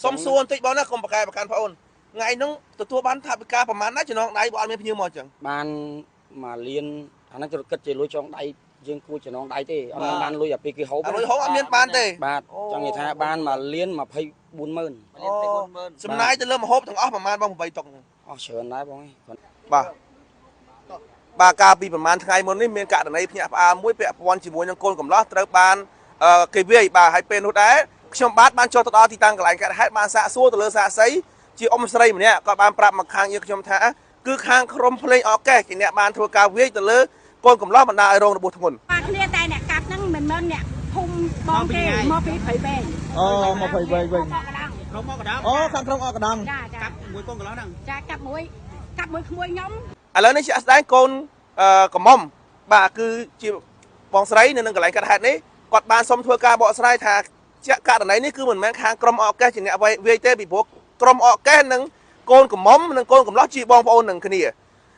សុំសួរបន្តិចបងណាកុំប្រកែប្រកាន់បងអូនថ្ងៃហ្នឹងទទួលបានថាវិការប្រមាណណាចំណងដៃបងអត់មានភ្ញៀវមកអញ្ចឹងបានមកលៀនអាហ្នឹងគិតជាលុយចងដៃយើងគួរចំណងដៃទេអត់បានលុយអាពីគេហូបលុយហូបអត់មានបានទេបាទចង់និយាយថាបានមកលៀន240000សំណាយទៅលើមហូបទាំងអស់ប្រមាណបង8តុកអស់ច្រើនដែរបងបាទកាលពីប្រហែលថ្ងៃមុននេះមានករណីភ្ញាក់ផ្អើលមួយពាក់ព័ន្ធជាមួយនឹងកូនកំឡោះត្រូវបានគេវាយបាទហើយពេលនោះដែរខ្ញុំបានចុះទៅដល់ទីតាំងកន្លែងកើតហេតុបានសាកសួរទៅលើសាកសីជាអ៊ំស្រីម្នាក់ក៏បានប្រាប់មកខាងយើងខ្ញុំថាគឺខាងក្រុមភ្លេងអកេសជាអ្នកបានធ្វើការវាយទៅលើកូនកំឡោះបណ្ដាឲ្យរងរបួសធ្ងន់បាទគ្នាតែអ្នកកាប់ហ្នឹងមិនមែនអ្នកភូមិបងទេមកពីព្រៃវែងមកព្រៃវែងវិញក្រុមអកដាំខាងក្រុមអកដាំកាប់មួយកូនកន្លោះហ្នឹងចាកាប់មួយក្មួយខ្ញុំឥឡូវនេះជាក់ស្ដែងកូនកំមុំបាទគឺជាបងស្រីនៅនឹងកន្លែងកាត់ហេតុនេះគាត់បានសុំធ្វើការបកស្រាយថាជាករណីនេះគឺមិនមែនខាងក្រុមអកេសជាអ្នកវាយទេពីព្រោះក្រុមអកេសនិងកូនកំមុំនិងកូនកំឡោះជាបងប្អូននឹងគ្នា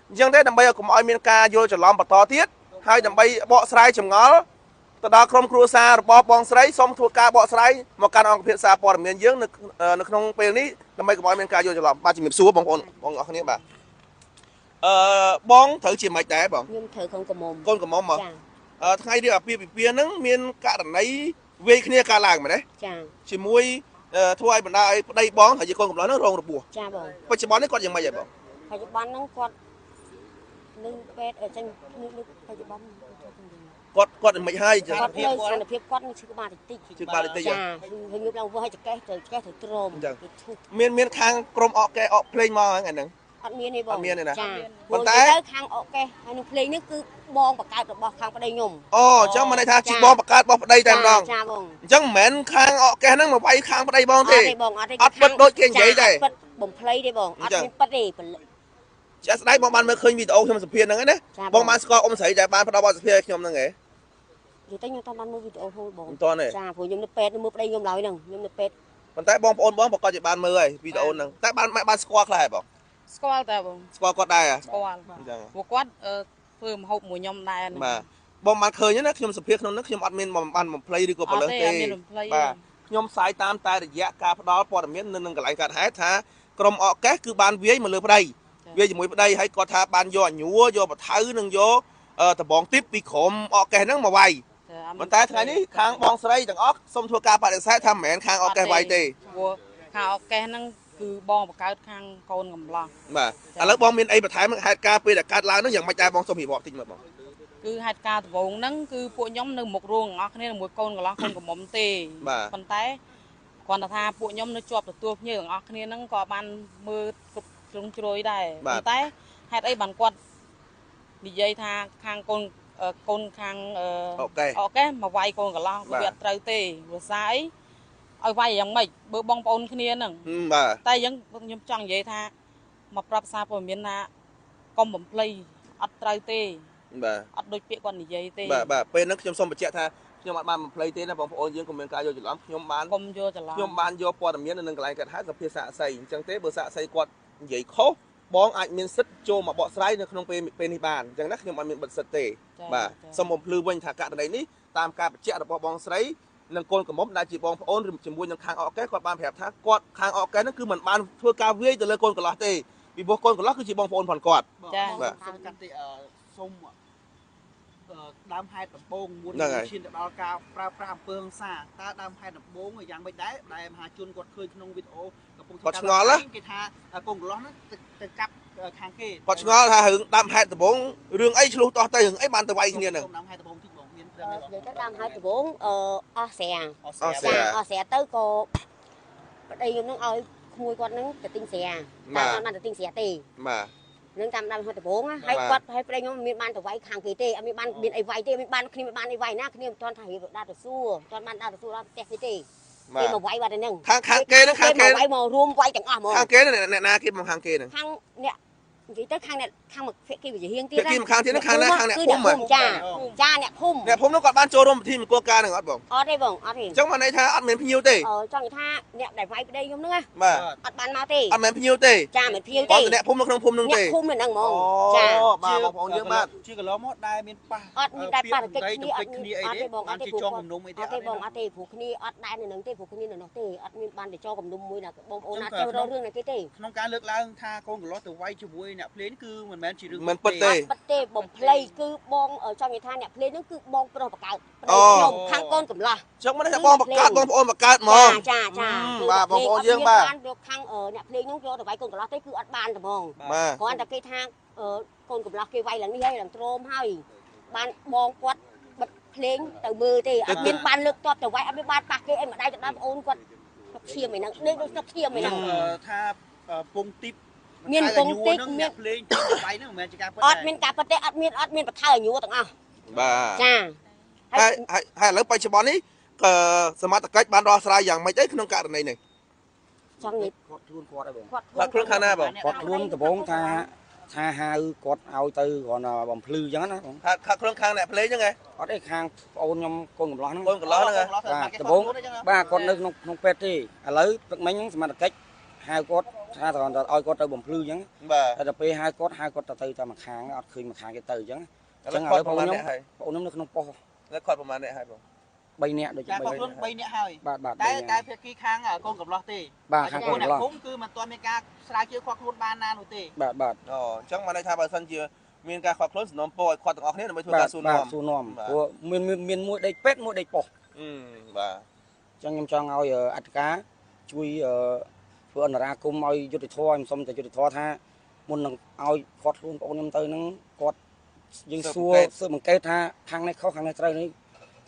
អញ្ចឹងទេដើម្បីឲ្យកុំឲ្យមានការយល់ច្រឡំបន្តទៀតហើយដើម្បីបកស្រាយចម្ងល់ទៅដល់ក្រុមគ្រួសាររបស់បងស្រីសូមធ្វើការបកស្រាយមកកាន់អង្គភិបសាព័ត៌មានយើងនៅក្នុងពេលនេះដើម្បីកុំឲ្យមានការយល់ច្រឡំបាទជំរាបសួរបងប្អូនបងប្អូនគ្នាបាទបងត្រូវជាម៉េចដែរបងខ្ញុំត្រូវកូនកំមុំមកថ្ងៃនេះអាពាហ៍ពិពាហ៍ហ្នឹងមានករណីវាយគ្នាកើតឡើងមែនទេចាជាមួយធ្វើឲ្យបណ្ដាឲ្យប្តីបងហើយជាកូនកំឡោះហ្នឹងរងរបួសចាបងបច្ចុប្បន្ននេះគាត់យ៉ាងម៉េចហើយបងបច្ចុប្បន្នហ្នឹងគាត់នឹងពេទ្យចេញនេះបច្ចុប្បន្នគាត់មិនហើយគាត់នៅស្ថានភាពគាត់នឹងឈឺក្បាលតិចឈឺក្បាលតិចចាខ្ញុំយកឡើងធ្វើឲ្យចកេះទៅទ្រាំមានខាងក្រុមអកកែអកភ្លេងមកហ្នឹងអត់មានទេបងអត់មានទេណាប៉ុន្តែខាងអកេះហើយនឹងភ្លេងនេះគឺបងបង្កើតរបស់ខាងប្តីខ្ញុំអូអញ្ចឹងមិនន័យថាជាបងបង្កើតរបស់ប្តីតែម្ដងចាបងអញ្ចឹងមិនមែនខាងអកកេះហ្នឹងមកវាយខាងប្តីបងទេអត់ពិតដូចគេនិយាយទេពិតបំភ្លៃទេបងអត់មានពិតទេជាក់ស្ដែងបងបានមើលឃើញវីដេអូខ្ញុំសម្ភាសហ្នឹងណាបងបានស្គាល់អ៊ំស្រីដែលបានផ្ដល់បទសម្ភាសខ្ញុំហ្នឹងហ៎និយាយទៅខ្ញុំតាមបានមើលវីដេអូហូលបងមិនតទេចាព្រោះខ្ញុំនៅពេទ្យមើលប្តីខ្ញុំឡើយហ្នឹងខ្ញុំនៅពេទ្យប៉ុន្តែបងប្អូនបងប្រកាសជាបានមើលហើយវីដេអូហ្នឹងតែបានស្គាល់ខ្លះហើយបងស្គាល់តែបងស្គាល់គាត់ដែរស្គាល់អញ្ចឹងព្រោះគាត់ធ្វើម្ហូបមួយខ្ញុំដែរបាទបងបានឃើញណាខ្ញុំសម្ភាសក្នុងនោះខ្ញុំអត់មានបានបំភ្លៃឬក៏បលឹងទេបាទខ្ញុំផ្សាយតាមតែរយៈការផ្ដល់ព័ត៌មាននៅនឹងកន្លែងកាត់ហេតុថាក្រុមអកេសគឺបានវាយមកលើប្តីវាយជាមួយប្តីហើយគាត់ថាបានយកអញួរយកបថៅនិងយកដបងទីបពីក្រុមអកេសហ្នឹងមកវាយប៉ុន្តែថ្ងៃនេះខាងបងស្រីទាំងអស់សូមធ្វើការបដិសេធថាមិនមែនខាងអកេសវាយទេព្រោះខាងអកេសហ្នឹងគឺបងបង្កើតខាងកូនកំឡោះបាទឥឡូវបងមានអីបន្ថែមហេតុការពេលដែលកើតឡើងហ្នឹងយ៉ាងម៉េចដែរបងសូមរៀបរាប់តិចមើលបងគឺហេតុការដំបូងហ្នឹងគឺពួកខ្ញុំនៅមុខរោងទាំងអស់គ្នាមួយកូនកន្លោះកូនកំមុំទេប៉ុន្តែគាត់ថាពួកខ្ញុំនៅជាប់ទទួលភ្ញៀវទាំងអស់គ្នាហ្នឹងក៏បានមើលគ្រប់ជ្រុងជ្រោយដែរប៉ុន្តែហេតុអីបានគាត់និយាយថាខាងកូនខាងអូខេមកវាយកូនកន្លោះវាអត់ត្រូវទេព្រោះសារអីឲ្យវាយយ៉ាងម៉េចបើបងប្អូនគ្នាហ្នឹងបាទតែអញ្ចឹងខ្ញុំចង់និយាយថាមកប្រាប់សារព័ត៌មានថាកុំបំភ្លៃអត់ត្រូវទេបាទអត់ដូចពាក្យគាត់និយាយទេបាទពេលហ្នឹងខ្ញុំសូមបញ្ជាក់ថាខ្ញុំអត់បានបំភ្លៃទេណាបងប្អូនយើងកុំមានការយល់ច្រឡំខ្ញុំបានកុំយល់ច្រឡំខ្ញុំបានយកព័ត៌មាននៅនឹងកន្លែងកាត់ហេតុសភាសាស្អីអញ្ចឹងទេបើសាកស្អីគាត់និយាយខុសបងអាចមានសិទ្ធចូលមកបកស្រាយនៅក្នុងពេលនេះបានអញ្ចឹងណាខ្ញុំអត់មានបិទសិទ្ធទេបាទសូមបំភ្លឺវិញថាករណីនេះតាមការបញ្ជាក់របស់បងស្រីនិងកូនកំមុំដែលជាបងប្អូនជាមួយនឹងខាងអកេសគាត់បានប្រាប់ថាគាត់ខាងអកេសហ្នឹងគឺមិនបានធ្វើការវាយទៅលើកូនកន្លោះទេពីព្រោះកូនកន្លោះគឺជាបងប្អូនផងគាត់ចាបាទសូមកាត់ទីសូមដើមហេតុដំបូងមុនឈានទៅដល់ការប្រើប្រាស់អំពើហិង្សាតើដើមហេតុដំបូងយ៉ាងម៉េចដែរដែលមហាជនគាត់ឃើញក្នុងវីដេអូកំពុងគាត់ឆ្ងល់គេថាកូនកន្លោះហ្នឹងទៅកាប់ខាងគេគាត់ឆ្ងល់ថារឿងដើមហេតុដំបូងរឿងអីឆ្លោះតោះទៅរឿងអីបានទៅវាយគ្នាហ្នឹងដើមហេតុដំបូងតិចបងមាននិយាយទៅដើមហេតុដំបូងអស់ស្រាអស់ស្រាទៅក៏ប្តីខ្ញុំនឹងឲ្យក្មួយគាត់នឹងទៅទិញស្រាតែគាត់បានទៅទិញស្រាទេបាទនឹងតាមដើមហេតុដំបូងហើយគាត់ឲ្យប្តីខ្ញុំមានបានទៅវាយខាងគេទេអត់មានបានមានអីវាយទេមានបានគ្នាមានបានអីវាយណាគ្នាមិនទាន់ថារៀបដើរទៅសួរទាន់បានដើរទៅសួរដល់ផ្ទះគេទេគេមកវាយបាត់ហ្នឹងខាងគេហ្នឹងខាងគេវាយមករួមវាយទាំងអស់ហ្មងខាងគេអ្នកណាគេមកខាងគេហ្នឹងខាងអ្នក vậy tới khang này khang một phía kia bị hiên ភា tiết គីម្ខាងទៀតហ្នឹងខាងណាខាងអ្នកភូមិ cha cha nè phum អ្នកភូមិហ្នឹងគាត់បានចូលរួមពិធីមង្គលការហ្នឹងអត់បង ở đây vâng ở đây អញ្ចឹងបានន័យថាអត់មានភ្ញៀវទេ cho người ta nè để vay đây nhung nữa á បាទ ở ban mau tê អត់មានភ្ញៀវទេ cha mình phiêu គាត់ tê តែអ្នកភូមិនៅក្នុងភូមិហ្នឹងទេ nè phum mình đang អូ mong cha បាទបងប្អូនយើងបាទ ជាកន្លងមកដែលមានប៉ះ អត់មានតែប៉ះតែកិច្ចគ្នា អត់គ្នាអីទេបានជាចងគំនុំអីទេ អត់ទេបងអត់ទេព្រោះគ្នាអត់ដែរនៅនឹងទេព្រោះគ្នានៅនោះទេអត់មានបានទៅចោគំនុំមួយណាបងប្អូនណាចូលរករឿងណាគេទេ ក្នុងការលើកឡើងថាកូនកន្លោះទៅវាយជាមួយអ្នកភ្លេងគឺមិនមែនជារឿង មិនពិតទេ បាត់ទេបំភ្លៃគឺបងចង់និយាយថាអ្នកភ្លេងហ្នឹងគឺបងប្រុសបកើតប្តីខ្ញុំខាងកូនកំឡោះ អញ្ចឹងមិនថាបងបង្កើតបងប្អូនបង្កើតហ្មង ចាចា បាទបងប្អូនយើងបាទ បានយកខាងអ្នកភ្លេងហ្នឹងយកទៅវាយកូនកន្លោះទេគឺអត់បានតែហ្មង បាទ គ្រាន់តែគេថាកូនកន្លោះគេវាយឡើងនេះហើយឡើងទ្រមហើយបានបងគាត់បិទភ្លេងទៅមើលទេអត់មានបានលើកតបទៅវាយអត់មានបានប៉ះគេអីម្ដាយទៅដល់បងអូនគាត់ឈាមឯហ្នឹងនេះដូចស្នុកឈាមឯហ្នឹង ថាពងទីប មានពងទីបមាន ភ្លេងទីវាយហ្នឹងមិនមែនជាការពិត អត់មានការប៉ះទេអត់មានបថើញួរទាំងអស់ បាទ ចា ហើយឥឡូវបច្ចុប្បន្ននេះសមត្ថកិច្ចបានដោះស្រាយយ៉ាងម៉េចអីក្នុងករណីនេះ ចង់និយាយ គាត់ខ្លួនគាត់ហើយបង គាត់ បាទខ្លួនខាងណាបង គាត់ខ្លួនដំបងថាហៅគាត់ឲ្យទៅគ្រាន់តែបំភ្លឺអញ្ចឹងណាបង ខាងខ្លួនខាងអ្នកភ្លេងហ្នឹងហ៎ អត់ទេខាងប្អូនខ្ញុំកូនកំឡោះហ្នឹង កូនកន្លោះហ្នឹងហ៎ បាទដំបងបាទគាត់នៅក្នុងពេទ្យទេឥឡូវព្រឹកមិញហ្នឹងសមត្ថកិច្ចហៅគាត់ថាគ្រាន់តែឲ្យគាត់ទៅបំភ្លឺអញ្ចឹង បាទ តែដល់ពេលហៅគាត់ទៅតែមួយខាងអត់ឃើញមួយខាងគេទៅអញ្ចឹង ឥឡូវគាត់ប្រហែលអ្នកហើយ បងខ្ញុំនៅក្នុងប៉ុស្តិ៍ แล้วគាត់ប្រហែលអ្នកហើយបង 3នាក់ដូចជា តែ 3 គាត់ខ្លួន នាក់ 3នាក់ហើយ បាទ តែភាគីខាងកូនកំឡោះទេ បាទខាងកូនកំឡោះ ភូមិគឺមិនទាន់មានការស្រាវជ្រាវគាត់ខ្លួនបានណានោះទេ បាទ អូអញ្ចឹងបានន័យថាបើសិនជាមានការខ្វះខ្លួនសំណូមពរឲ្យគាត់ទាំងអស់គ្នាដើម្បីធ្វើការសួរនាំ សួរនាំព្រោះមានមួយដេកពេទ្យមួយដេកប៉ុស្តិ៍ បាទ អញ្ចឹងខ្ញុំចង់ឲ្យអធិការជួយធ្វើអន្តរាគមន៍ឲ្យយុទ្ធធម៌ខ្ញុំសុំតែយុទ្ធធម៌ថាមុននឹងឲ្យគាត់ខ្លួនបងខ្ញុំទៅហ្នឹងគាត់យើងសួរស៊ើបអង្កេតថាខាងនេះខុសខាងនេះត្រូវនេះ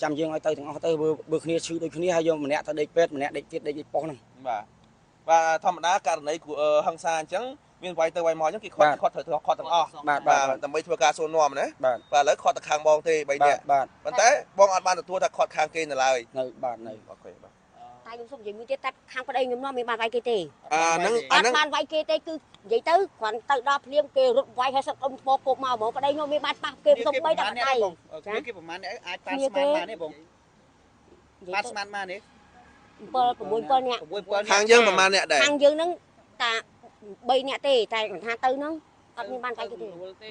ចាំយើងឲ្យទៅទាំងអស់ទៅបើគ្នាឈឺដូចគ្នាហើយយកម្នាក់ទៅដេកពេទ្យម្នាក់ដេកទៀតដេកប៉ុស្តិ៍ហ្នឹង បាទធម្មតាករណីហិង្សាអញ្ចឹងមានវាយទៅវាយមកអញ្ចឹងគេគាត់ត្រូវខត់ទាំងអស់ បាទ ដើម្បីធ្វើការសួរនាំណា បាទ បាទឥឡូវខត់ទៅខាងបងទេ3នាក់ បាទ ប៉ុន្តែបងអត់បានទទួលថាខត់ខាងគេនៅឡើយ នៅបាទនៅ អូខេបាទ តែខ្ញុំសុំនិយាយមួយទៀតតែខាងប្តីខ្ញុំនោះមានបានវាយគេទេ ហ្នឹង អត់បានវាយគេទេគឺនិយាយទៅគ្រាន់ទៅដល់ភ្លាមគេរត់វាយឲ្យសឹកអុំថ្មពុកមកហ្មងប្តីខ្ញុំមានបានប៉ះគេសុំបីតែដៃ គេប្រហែលអ្នកអាចប៉ាស្មានបានទេបងប៉ាស្មានបានទេ 7 នាក់ ខាងយើងប្រហែលអ្នកដែរ ខាងយើងហ្នឹងតា3នាក់ទេតែគាត់ថាទៅហ្នឹងអត់មានបានវាយគេទេ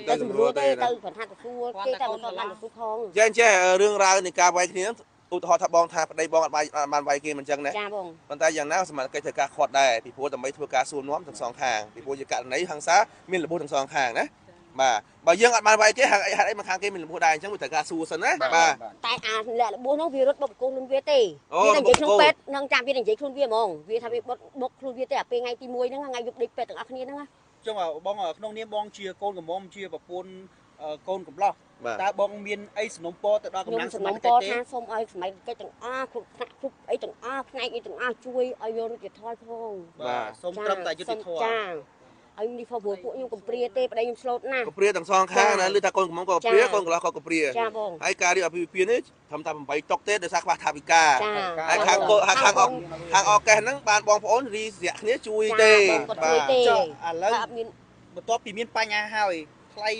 តែស្រួលទេទៅគាត់ថាទៅសួរគេតែមិនបានទៅសួរផង ចេះរឿងរ៉ាវនៃការវាយគ្នាឧទាហរណ៍ថាបងថាប្តីបងអត់បានវាយគេមិនអញ្ចឹងណា ចាបង ប៉ុន្តែយ៉ាងណាសមត្ថកិច្ចធ្វើការខាត់ដែរពីព្រោះដើម្បីធ្វើការសួរនាំទាំងសងខាងពីព្រោះជាករណីហិង្សាមានរបួសទាំងសងខាងណាបាទបើយើងអត់បានវាយគេហេតុអីមកខាងគេមានរបួសដែរអញ្ចឹងវាត្រូវការសួរសិនណាបាទ តែអាលាក់របួសហ្នឹងវារត់បុកខ្លួនវាទេវាតែនិយាយក្នុងពេទ្យនឹងចាំវានិយាយខ្លួនវាហ្មងវាថាវាបុកខ្លួនវាទេអាពេលថ្ងៃទី1ហ្នឹងថ្ងៃយប់ដេកពេទ្យទាំងអស់គ្នាហ្នឹងណា ចឹងបងក្នុងនាមបងជាកូនកំមុំជាប្រពន្ធកូនកំឡោះតើបងមានអីសំណុំពរទៅដល់កម្លាំងសមត្ថកិច្ចទេ ថាសូមឲ្យសមត្ថកិច្ចទាំងអស់គ្រប់ថ្នាក់គ្រប់អីទាំងអស់ផ្នែកអីទាំងអស់ជួយឲ្យយកយុត្តិធម៌ផង បាទសូមត្រឹមតែយុត្តិធម៌ ចាឲ្យនេះពួកខ្ញុំកំព្រាទេប្តីខ្ញុំស្លូតណាស់ កព្រាទាំងសងខាងណាឬថាកូនកំមុំក៏កព្រាកូនកន្លោះក៏កព្រា ចាបង ហើយការរៀបអាពាហ៍ពិពាហ៍នេះធ្វើតែ8តុកទេដោយសារខ្វះថវិកា ចា ហើយខាងអកេសហ្នឹងបានបងប្អូនរីស្រាក់គ្នាជួយទេ គាត់ជួយទេ ចុះឥឡូវ អត់មាន បន្ទាប់ពីមានបញ្ហាហើយថ្លៃ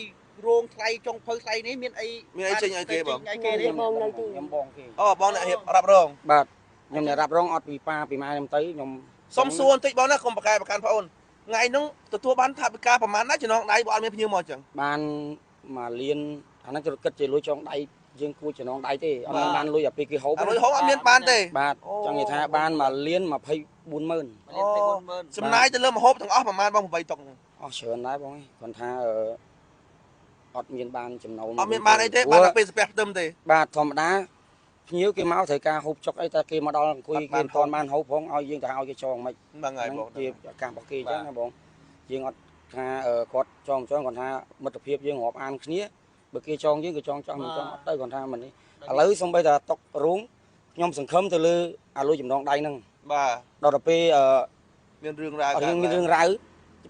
រោងថ្លៃចុងភៅថ្លៃនេះមានអី មានអីចេញឲ្យគេបង ឲ្យគេទេ បងនៅទី ខ្ញុំបងគេ អូបងអ្នករៀបរ៉ាប់រង បាទខ្ញុំអ្នករ៉ាប់រងអត់ពីប៉ាពីម៉ែខ្ញុំទៅខ្ញុំ សុំសួរបន្តិចបងណាកុំប្រកែប្រកាន់បងអូនថ្ងៃហ្នឹងទទួលបានថវិកាប្រហែលណាចំណងដៃបងអត់មានភ្ញៀវមកអញ្ចឹង បានមកលៀនអាហ្នឹងគិតជាលុយចងដៃយើងគួរចំណងដៃទេអត់បានលុយអាពេលគេហូប អត់លុយហូបអត់មានបានទេ បាទចង់និយាយថាបានមកលៀន240,000 ចំណាយទៅលើម្ហូបទាំងអស់ប្រហែលបង8តុកហ្នឹង អស់ច្រើនដែរបងគាត់ថាអត់មានបានចំណូល អត់មានបានអីទេបានតែពេលស្ពះផ្ទឹមទេ បាទធម្មតាភ្ញៀវគេមកត្រូវការហូបចុកអីតែគេមកដល់អង្គុយគេមិនទាន់បានហូបផងឲ្យយើងទៅឲ្យគេចងមិន ហ្នឹងហើយបង ជាការរបស់គេអញ្ចឹងណាបងយើងអត់ថាគាត់ចងគាត់ថាមិត្តភាពយើងរាប់អានគ្នាបើគេចងយើងក៏ចងមិនចង់អត់ទៅគាត់ថាមិននេះឥឡូវសំបីតែតុករូងខ្ញុំសង្ឃឹមទៅលើអាលុយចំណងដៃហ្នឹង បាទ ដល់ទៅពេល មានរឿងរ៉ាវ មានរឿងរ៉ាវ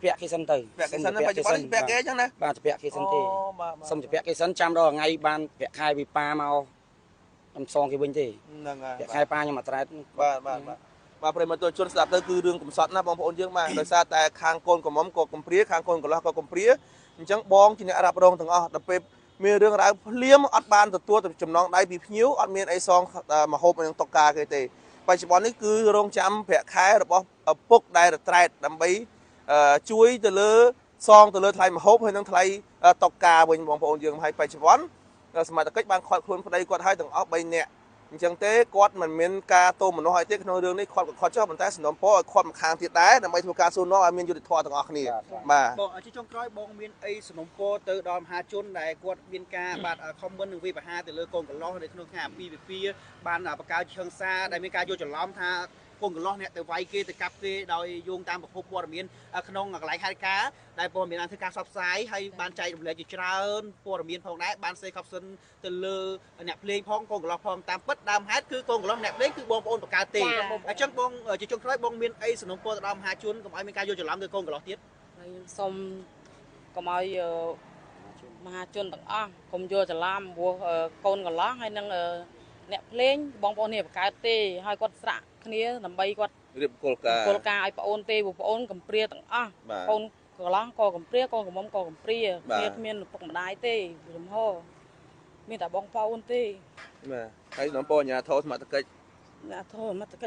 ពាក់គេសិនទៅ ពាក់គេសិនណាបច្ចុប្បន្នពាក់គេអញ្ចឹងណា បាទពាក់គេសិនទេ បាទ សុំពាក់គេសិនចាំដល់ថ្ងៃបានពាក់ខែវិបាមកខ្ញុំសងគេវិញទេ ហ្នឹងហើយ ពាក់ខែប៉ាខ្ញុំអត់ត្រែត បាទ បាទប្រិមត្តជនស្ដាប់ទៅគឺរឿងកំសត់ណាបងប្អូនយើងបាទដោយសារតែខាងកូនកំមុំក៏កំព្រាខាងកូនកន្លោះក៏កំព្រាអញ្ចឹងបងជាអ្នករ៉ាប់រងទាំងអស់ដល់ពេលមានរឿងរ៉ាវភ្លាមអត់បានទទួលចំណងដៃពីភ្ញៀវអត់មានអីសងមហូបនឹងតុកការគេទេបច្ចុប្បន្ននេះគឺរងចាំប្រាក់ខែរបស់ឪពុកដែលរត្រែតដើម្បីជួយទៅលើសងទៅលើថ្លៃមហូបហើយនឹងថ្លៃតុកការវិញបងប្អូនយើងហើយបច្ចុប្បន្នសមត្ថកិច្ចបានខាត់ខ្លួនប្តីគាត់ឲ្យទាំងអស់3នាក់អញ្ចឹងទេគាត់មិនមានការទោសមនោះឲ្យទេក្នុងរឿងនេះគាត់ក៏ខាត់ចុះប៉ុន្តែសំណូមពរឲ្យខាត់ម្ខាងទៀតដែរដើម្បីធ្វើការសួរនាំឲ្យមានយុត្តិធម៌ទាំងអស់គ្នាបាទបងជាចុងក្រោយបងមានអីសំណុំពរទៅដល់មហាជនដែលគាត់មានការបាទខមមិននឹងវិបហាទៅលើកូនកន្លោះនៅក្នុងថ្ងៃអាពាហ៍ពិពាហ៍បានបកកើតឈឹងសាដែលមានការយល់ច្រឡំថាកូនកន្លោះអ្នកទៅវាយគេទៅកាប់គេដោយយោងតាមប្រភពព័ត៌មានក្នុងកន្លែងហេតុការណ៍ដែលព័ត៌មានបានធ្វើការផ្សព្វផ្សាយហើយបានចែករំលែកជាច្រើនព័ត៌មានផងដែរបានសេខុបសិនទៅលើអ្នកភ្លេងផងកូនកន្លោះផងតាមពិតដើមហេតុគឺកូនកន្លោះអ្នកភ្លេងគឺបងប្អូនបង្កើតទេអញ្ចឹងបងជាចុងក្រោយបងមានអីសំណុំពរទៅដល់មហាជនកុំឲ្យមានការយល់ច្រឡំទៅកូនកន្លោះទៀតហើយសូមកុំឲ្យមហាជនទាំងអស់កុំយល់ច្រឡំព្រោះកូនកន្លោះហើយនឹងអ្នកភ្លេងបងប្អូននេះបង្កើតទេហើយគាត់ស្រាក់គ្នាដើម្បីគាត់រៀបគោលការណ៍ឲ្យប្អូនទេព្រោះប្អូនកំព្រាទាំងអស់កូនកន្លោះក៏កំព្រាកូនកំមុំក៏កំព្រាគ្នាគ្មានឪពុកម្ដាយទេចំហមានតែបងប្អូនទេបាទហើយសំណពរអាញាធរសមត្ថកិច្ច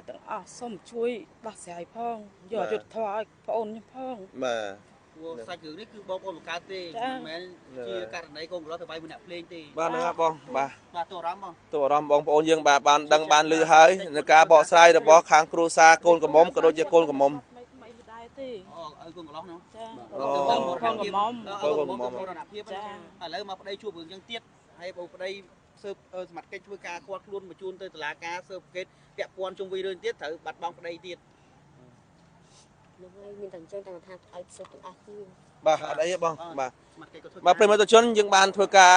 ទាំងអស់សូមជួយដោះស្រាយផងយកយុទ្ធធម៌ឲ្យប្អូនខ្ញុំផងបាទព្រោះសាច់រឿងនេះគឺបងប្អូនបង្កើតទេមិនមែនជាករណីកូនកន្លោះទៅវាយមួយអ្នកភ្លេងទេបាទហ្នឹងហើយបងបាទទូអារម្មណ៍បងទូអារម្មណ៍បងប្អូនយើងបាទបានដឹងបានឮហើយនៅការបកស្រាយរបស់ខាងគ្រួសារកូនកំមុំក៏ដូចជាកូនកំមុំមិនដែរទេឲ្យកូនកន្លោះនោះចាកូនកំមុំមរណភាពចាឥឡូវមកប្តីជួបរឿងចឹងទៀតហើយបងប្តីស៊ើបសមត្ថកិច្ចធ្វើការខាត់ខ្លួនបញ្ជូនទៅតុលាការស៊ើបអង្កេតពាក់ព័ន្ធជុំវិញរឿងទៀតត្រូវបាត់បង់ប្តីទៀតនឹងហើយមានតែអញ្ចឹងតែថាឲ្យស៊ើបទាំងអស់គ្នាបាទអត់អីទេបងបាទប្រិមត្តជនយើងបានធ្វើការ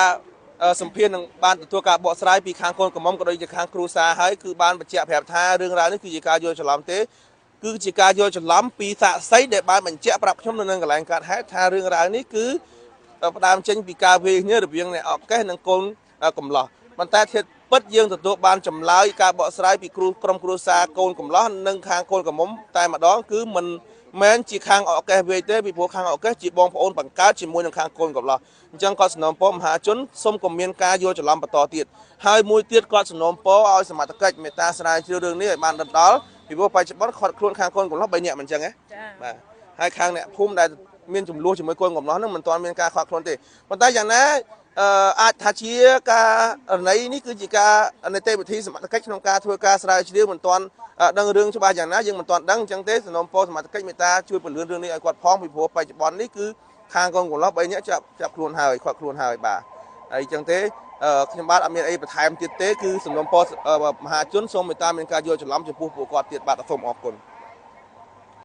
សម្ភារនឹងបានទទួលការបកស្រាយពីខាងកូនកំមុំក៏ដូចជាខាងគ្រួសារហើយគឺបានបញ្ជាក់ប្រាប់ថារឿងរ៉ាវនេះគឺជាការយល់ច្រឡំទេគឺជាការយល់ច្រឡំពីសាក្សីដែលបានបញ្ជាក់ប្រាប់ខ្ញុំនៅនឹងកន្លែងកើតហេតុថារឿងរ៉ាវនេះគឺផ្ដើមចេញពីការវាយគ្នារវាងអ្នកអកេសនិងកូនកំលោះប៉ុន្តែធៀបពិតយើងទទួលបានចម្លើយការបកស្រាយពីក្រុមគ្រួសារកូនកំលោះនិងខាងកូនកំមុំតែម្ដងគឺមិនមែនជាខាងអកេសវាយទេពីព្រោះខាងអកេសជាបងប្អូនបង្កើតជាមួយនឹងខាងកូនកំលោះអញ្ចឹងគាត់សំណូមពរមហាជនសូមកុំមានការយល់ច្រឡំបន្តទៀតហើយមួយទៀតគាត់សំណូមពរឲ្យសមត្ថកិច្ចមេត្តាស្រាវជ្រាវរឿងនេះឲ្យបានដិតដល់ពីព្រោះបច្ចុប្បន្នគាត់ខ្លួនខាងកូនកំលោះ3នាក់មិនអញ្ចឹងហ៎បាទហើយខាងអ្នកភូមិដែលមានចំនួនជាមួយកូនកំលោះហ្នឹងមិនទាន់មានការខាត់ខ្លួនទេប៉ុន្តែយ៉ាងណាអាចថាជាការរណីនេះគឺជាការនីតិវិធីសមត្ថកិច្ចក្នុងការធ្វើការស្រាវជ្រាវមិនទាន់ដឹងរឿងច្បាស់យ៉ាងណាយើងមិនទាន់ដឹងអញ្ចឹងទេសំណូមពរសមត្ថកិច្ចមេត្តាជួយពន្លឿនរឿងនេះឲ្យគាត់ផងពីព្រោះបច្ចុប្បន្ននេះគឺខាងកូនកំលោះ3នាក់ចាប់ខ្លួនហើយខាត់ខ្លួនហើយបាទហើយអញ្ចឹងទេខ្ញុំបាទអត់មានអីបន្ថែមទៀតទេគឺសំណូមពរមហាជនសូមមេត្តាមានការយល់ច្រឡំចំពោះពួកគាត់ទៀតបាទសូមអរគុណ